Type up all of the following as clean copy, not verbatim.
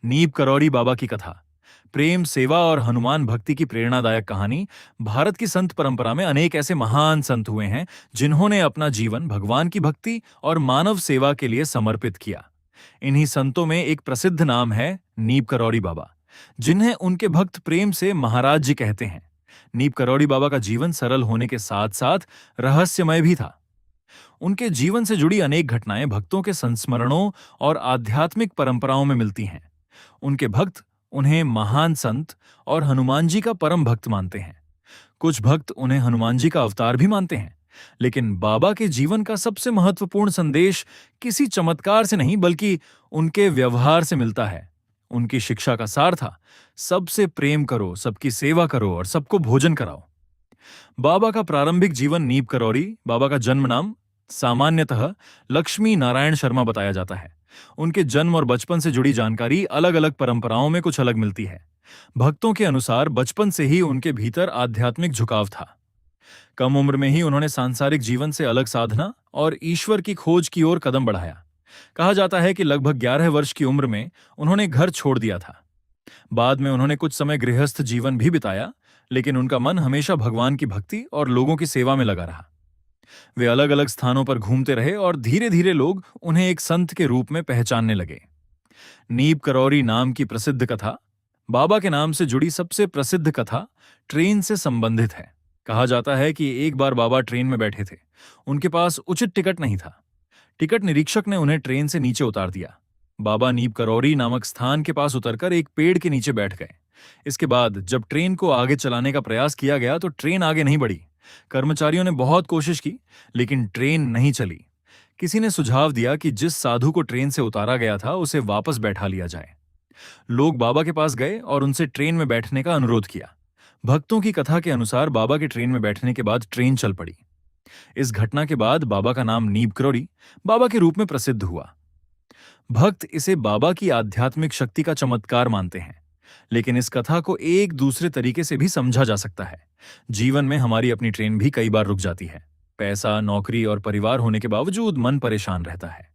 नीब करौरी बाबा की कथा, प्रेम, सेवा और हनुमान भक्ति की प्रेरणादायक कहानी। भारत की संत परंपरा में अनेक ऐसे महान संत हुए हैं जिन्होंने अपना जीवन भगवान की भक्ति और मानव सेवा के लिए समर्पित किया। इन्हीं संतों में एक प्रसिद्ध नाम है नीब करौरी बाबा, जिन्हें उनके भक्त प्रेम से महाराज जी कहते हैं। नीब करौरी बाबा का जीवन सरल होने के साथ साथ रहस्यमय भी था। उनके जीवन से जुड़ी अनेक घटनाएं भक्तों के संस्मरणों और आध्यात्मिक परंपराओं में मिलती हैं। उनके भक्त उन्हें महान संत और हनुमान जी का परम भक्त मानते हैं। कुछ भक्त उन्हें हनुमान जी का अवतार भी मानते हैं। लेकिन बाबा के जीवन का सबसे महत्वपूर्ण संदेश किसी चमत्कार से नहीं बल्कि उनके व्यवहार से मिलता है। उनकी शिक्षा का सार था, सबसे प्रेम करो, सबकी सेवा करो और सबको भोजन कराओ। बाबा का प्रारंभिक जीवन नीब करौरी बाबा का जन्म नाम सामान्यतः लक्ष्मी नारायण शर्मा बताया जाता है। उनके जन्म और बचपन से जुड़ी जानकारी अलग अलग परंपराओं में कुछ अलग मिलती है। भक्तों के अनुसार बचपन से ही उनके भीतर आध्यात्मिक झुकाव था। कम उम्र में ही उन्होंने सांसारिक जीवन से अलग साधना और ईश्वर की खोज की ओर कदम बढ़ाया। कहा जाता है कि लगभग 11 वर्ष की उम्र में उन्होंने घर छोड़ दिया था। बाद में उन्होंने कुछ समय गृहस्थ जीवन भी बिताया, लेकिन उनका मन हमेशा भगवान की भक्ति और लोगों की सेवा में लगा रहा। वे अलग अलग स्थानों पर घूमते रहे और धीरे धीरे लोग उन्हें एक संत के रूप में पहचानने लगे। नीब करौरी नाम की प्रसिद्ध कथा, बाबा के नाम से जुड़ी सबसे प्रसिद्ध कथा ट्रेन से संबंधित है। कहा जाता है कि एक बार बाबा ट्रेन में बैठे थे। उनके पास उचित टिकट नहीं था। टिकट निरीक्षक ने उन्हें ट्रेन से नीचे उतार दिया। बाबा नीब करौरी नामक स्थान के पास उतरकर एक पेड़ के नीचे बैठ गए। इसके बाद जब ट्रेन को आगे चलाने का प्रयास किया गया तो ट्रेन आगे नहीं बढ़ी। कर्मचारियों ने बहुत कोशिश की, लेकिन ट्रेन नहीं चली। किसी ने सुझाव दिया कि जिस साधु को ट्रेन से उतारा गया था उसे वापस बैठा लिया जाए। लोग बाबा के पास गए और उनसे ट्रेन में बैठने का अनुरोध किया। भक्तों की कथा के अनुसार बाबा के ट्रेन में बैठने के बाद ट्रेन चल पड़ी। इस घटना के बाद बाबा का नाम नीब करौरी बाबा के रूप में प्रसिद्ध हुआ। भक्त इसे बाबा की आध्यात्मिक शक्ति का चमत्कार मानते हैं, लेकिन इस कथा को एक दूसरे तरीके से भी समझा जा सकता है। जीवन में हमारी अपनी ट्रेन भी कई बार रुक जाती है। पैसा, नौकरी और परिवार होने के बावजूद मन परेशान रहता है।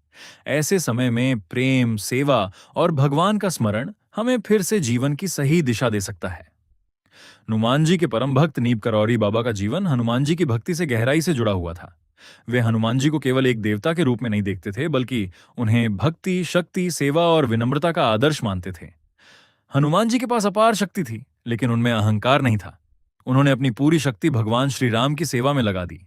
ऐसे समय में प्रेम, सेवा और भगवान का स्मरण हमें फिर से जीवन की सही दिशा दे सकता है। हनुमान जी के परम भक्त नीब करौरी बाबा का जीवन हनुमान जी की भक्ति से गहराई से जुड़ा हुआ था। वे हनुमान जी को केवल एक देवता के रूप में नहीं देखते थे, बल्कि उन्हें भक्ति, शक्ति, सेवा और विनम्रता का आदर्श मानते थे। हनुमान जी के पास अपार शक्ति थी, लेकिन उनमें अहंकार नहीं था। उन्होंने अपनी पूरी शक्ति भगवान श्री राम की सेवा में लगा दी।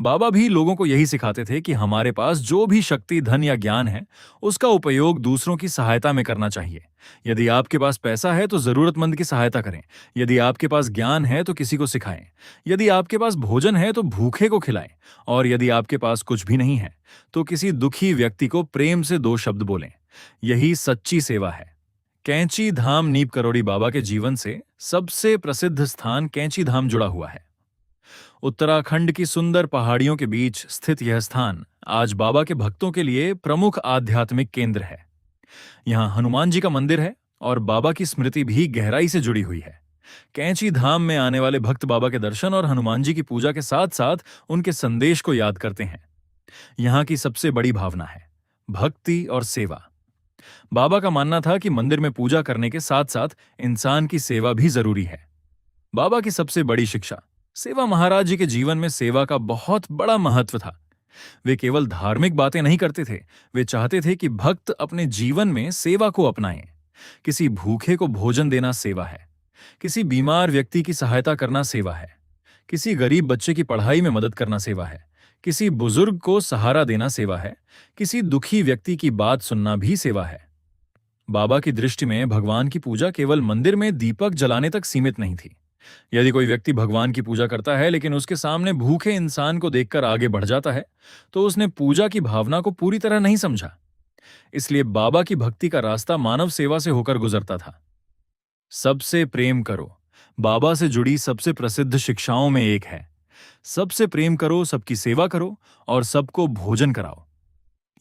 बाबा भी लोगों को यही सिखाते थे कि हमारे पास जो भी शक्ति, धन या ज्ञान है, उसका उपयोग दूसरों की सहायता में करना चाहिए। यदि आपके पास पैसा है तो जरूरतमंद की सहायता करें। यदि आपके पास ज्ञान है तो किसी को सिखाएं। यदि आपके पास भोजन है तो भूखे को खिलाएं। और यदि आपके पास कुछ भी नहीं है तो किसी दुखी व्यक्ति को प्रेम से 2 शब्द बोलें। यही सच्ची सेवा है। कैंची धाम नीब करौरी बाबा के जीवन से सबसे प्रसिद्ध स्थान कैंची धाम जुड़ा हुआ है। उत्तराखंड की सुंदर पहाड़ियों के बीच स्थित यह स्थान आज बाबा के भक्तों के लिए प्रमुख आध्यात्मिक केंद्र है। यहाँ हनुमान जी का मंदिर है और बाबा की स्मृति भी गहराई से जुड़ी हुई है। कैंची धाम में आने वाले भक्त बाबा के दर्शन और हनुमान जी की पूजा के साथ साथ उनके संदेश को याद करते हैं। यहाँ की सबसे बड़ी भावना है भक्ति और सेवा। बाबा का मानना था कि मंदिर में पूजा करने के साथ साथ इंसान की सेवा भी जरूरी है। बाबा की सबसे बड़ी शिक्षा सेवा। महाराज जी के जीवन में सेवा का बहुत बड़ा महत्व था। वे केवल धार्मिक बातें नहीं करते थे, वे चाहते थे कि भक्त अपने जीवन में सेवा को अपनाएं। किसी भूखे को भोजन देना सेवा है। किसी बीमार व्यक्ति की सहायता करना सेवा है। किसी गरीब बच्चे की पढ़ाई में मदद करना सेवा है। किसी बुजुर्ग को सहारा देना सेवा है। किसी दुखी व्यक्ति की बात सुनना भी सेवा है। बाबा की दृष्टि में भगवान की पूजा केवल मंदिर में दीपक जलाने तक सीमित नहीं थी। यदि कोई व्यक्ति भगवान की पूजा करता है लेकिन उसके सामने भूखे इंसान को देखकर आगे बढ़ जाता है, तो उसने पूजा की भावना को पूरी तरह नहीं समझा। इसलिए बाबा की भक्ति का रास्ता मानव सेवा से होकर गुजरता था। सबसे प्रेम करो बाबा से जुड़ी सबसे प्रसिद्ध शिक्षाओं में एक है। सबसे प्रेम करो, सबकी सेवा करो और सबको भोजन कराओ।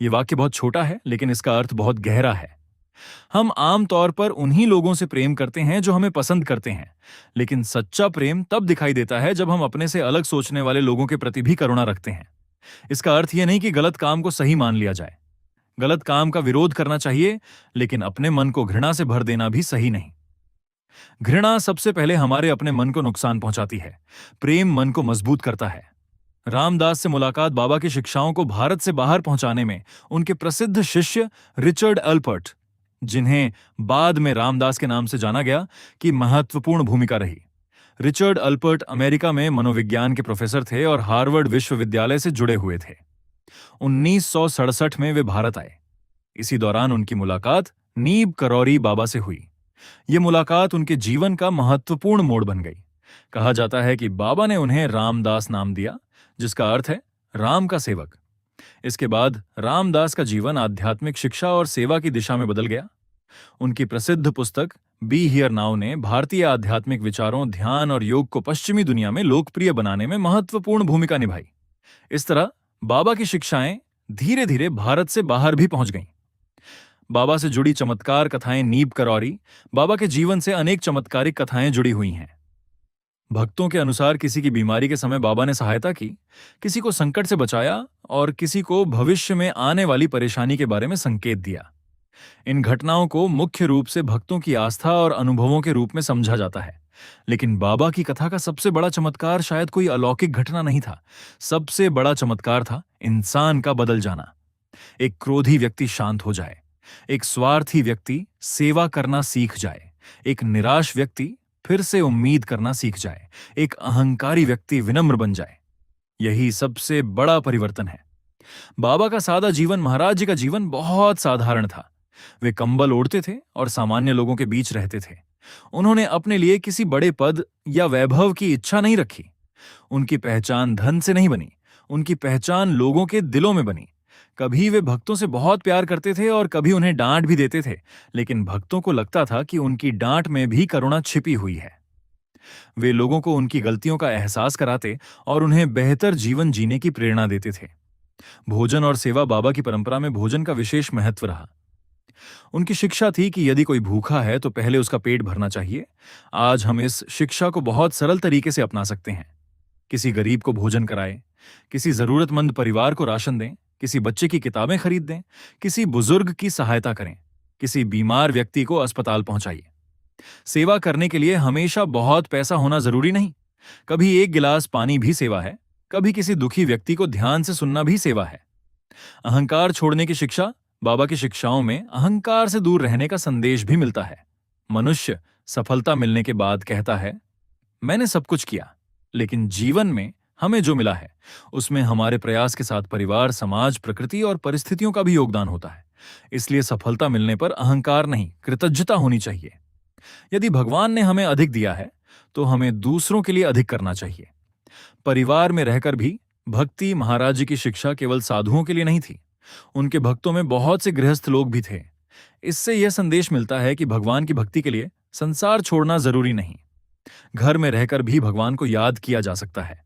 ये वाक्य बहुत छोटा है, लेकिन इसका अर्थ बहुत गहरा है। हम आम तौर पर उन्हीं लोगों से प्रेम करते हैं जो हमें पसंद करते हैं, लेकिन सच्चा प्रेम तब दिखाई देता है जब हम अपने से अलग सोचने वाले लोगों के प्रति भी करुणा रखते हैं। इसका अर्थ यह नहीं कि गलत काम को सही मान लिया जाए। गलत काम का विरोध करना चाहिए, लेकिन अपने मन को घृणा से भर देना भी सही नहीं। घृणा सबसे पहले हमारे अपने मन को नुकसान पहुंचाती है। प्रेम मन को मजबूत करता है। रामदास से मुलाकात बाबा की शिक्षाओं को भारत से बाहर पहुंचाने में उनके प्रसिद्ध शिष्य रिचर्ड अल्पर्ट, जिन्हें बाद में रामदास के नाम से जाना गया, की महत्वपूर्ण भूमिका रही। रिचर्ड अल्पर्ट अमेरिका में मनोविज्ञान के प्रोफेसर थे और हार्वर्ड विश्वविद्यालय से जुड़े हुए थे। 1967 में वे भारत आए। इसी दौरान उनकी मुलाकात नीब करौरी बाबा से हुई। ये मुलाकात उनके जीवन का महत्वपूर्ण मोड़ बन गई। कहा जाता है कि बाबा ने उन्हें रामदास नाम दिया, जिसका अर्थ है राम का सेवक। इसके बाद रामदास का जीवन आध्यात्मिक शिक्षा और सेवा की दिशा में बदल गया। उनकी प्रसिद्ध पुस्तक बी हियर नाउ ने भारतीय आध्यात्मिक विचारों, ध्यान और योग को पश्चिमी दुनिया में लोकप्रिय बनाने में महत्वपूर्ण भूमिका निभाई। इस तरह बाबा की शिक्षाएं धीरे धीरे भारत से बाहर भी पहुंच गईं। बाबा से जुड़ी चमत्कार कथाएं नीब करौरी बाबा के जीवन से अनेक चमत्कारिक कथाएं जुड़ी हुई हैं। भक्तों के अनुसार किसी की बीमारी के समय बाबा ने सहायता की, किसी को संकट से बचाया और किसी को भविष्य में आने वाली परेशानी के बारे में संकेत दिया। इन घटनाओं को मुख्य रूप से भक्तों की आस्था और अनुभवों के रूप में समझा जाता है। लेकिन बाबा की कथा का सबसे बड़ा चमत्कार शायद कोई अलौकिक घटना नहीं था। सबसे बड़ा चमत्कार था इंसान का बदल जाना। एक क्रोधी व्यक्ति शांत हो जाए, एक स्वार्थी व्यक्ति सेवा करना सीख जाए, एक निराश व्यक्ति फिर से उम्मीद करना सीख जाए, एक अहंकारी व्यक्ति विनम्र बन जाए। यही सबसे बड़ा परिवर्तन है। बाबा का सादा जीवन, महाराज जी का जीवन बहुत साधारण था। वे कंबल ओढ़ते थे और सामान्य लोगों के बीच रहते थे। उन्होंने अपने लिए किसी बड़े पद या वैभव की इच्छा नहीं रखी। उनकी पहचान धन से नहीं बनी, उनकी पहचान लोगों के दिलों में बनी। कभी वे भक्तों से बहुत प्यार करते थे और कभी उन्हें डांट भी देते थे, लेकिन भक्तों को लगता था कि उनकी डांट में भी करुणा छिपी हुई है। वे लोगों को उनकी गलतियों का एहसास कराते और उन्हें बेहतर जीवन जीने की प्रेरणा देते थे। भोजन और सेवा बाबा की परंपरा में भोजन का विशेष महत्व रहा। उनकी शिक्षा थी कि यदि कोई भूखा है तो पहले उसका पेट भरना चाहिए। आज हम इस शिक्षा को बहुत सरल तरीके से अपना सकते हैं। किसी गरीब को भोजन कराएं, किसी जरूरतमंद परिवार को राशन दें, किसी बच्चे की किताबें खरीद दें, किसी बुजुर्ग की सहायता करें, किसी बीमार व्यक्ति को अस्पताल पहुंचाइए। सेवा करने के लिए हमेशा बहुत पैसा होना जरूरी नहीं। कभी एक गिलास पानी भी सेवा है, कभी किसी दुखी व्यक्ति को ध्यान से सुनना भी सेवा है। अहंकार छोड़ने की शिक्षा, बाबा की शिक्षाओं में अहंकार से दूर रहने का संदेश भी मिलता है। मनुष्य सफलता मिलने के बाद कहता है, मैंने सब कुछ किया, लेकिन जीवन में हमें जो मिला है उसमें हमारे प्रयास के साथ परिवार, समाज, प्रकृति और परिस्थितियों का भी योगदान होता है। इसलिए सफलता मिलने पर अहंकार नहीं, कृतज्ञता होनी चाहिए। यदि भगवान ने हमें अधिक दिया है तो हमें दूसरों के लिए अधिक करना चाहिए। परिवार में रहकर भी भक्ति, महाराज जी की शिक्षा केवल साधुओं के लिए नहीं थी। उनके भक्तों में बहुत से गृहस्थ लोग भी थे। इससे यह संदेश मिलता है कि भगवान की भक्ति के लिए संसार छोड़ना जरूरी नहीं। घर में रहकर भी भगवान को याद किया जा सकता है।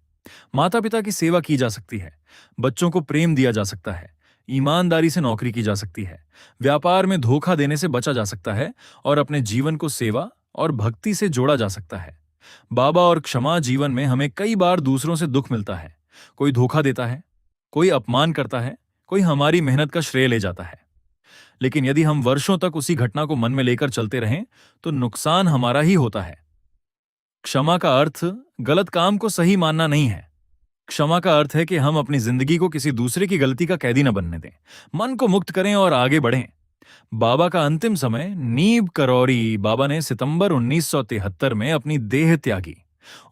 माता पिता की सेवा की जा सकती है, बच्चों को प्रेम दिया जा सकता है, ईमानदारी से नौकरी की जा सकती है, व्यापार में धोखा देने से बचा जा सकता है और अपने जीवन को सेवा और भक्ति से जोड़ा जा सकता है। बाबा और क्षमा जीवन में हमें कई बार दूसरों से दुख मिलता है। कोई धोखा देता है, कोई अपमान करता है, कोई हमारी मेहनत का श्रेय ले जाता है। लेकिन यदि हम वर्षों तक उसी घटना को मन में लेकर चलते रहें तो नुकसान हमारा ही होता है। क्षमा का अर्थ गलत काम को सही मानना नहीं है। क्षमा का अर्थ है कि हम अपनी जिंदगी को किसी दूसरे की गलती का कैदी न बनने दें, मन को मुक्त करें और आगे बढ़ें। बाबा का अंतिम समय नीब करौरी बाबा ने सितंबर 1973 में अपनी देह त्यागी।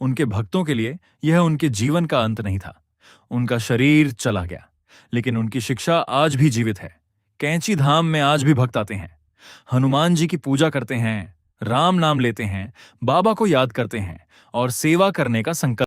उनके भक्तों के लिए यह उनके जीवन का अंत नहीं था। उनका शरीर चला गया, लेकिन उनकी शिक्षा आज भी जीवित है। कैंची धाम में आज भी भक्त आते हैं, हनुमान जी की पूजा करते हैं, राम नाम लेते हैं, बाबा को याद करते हैं और सेवा करने का संकल्प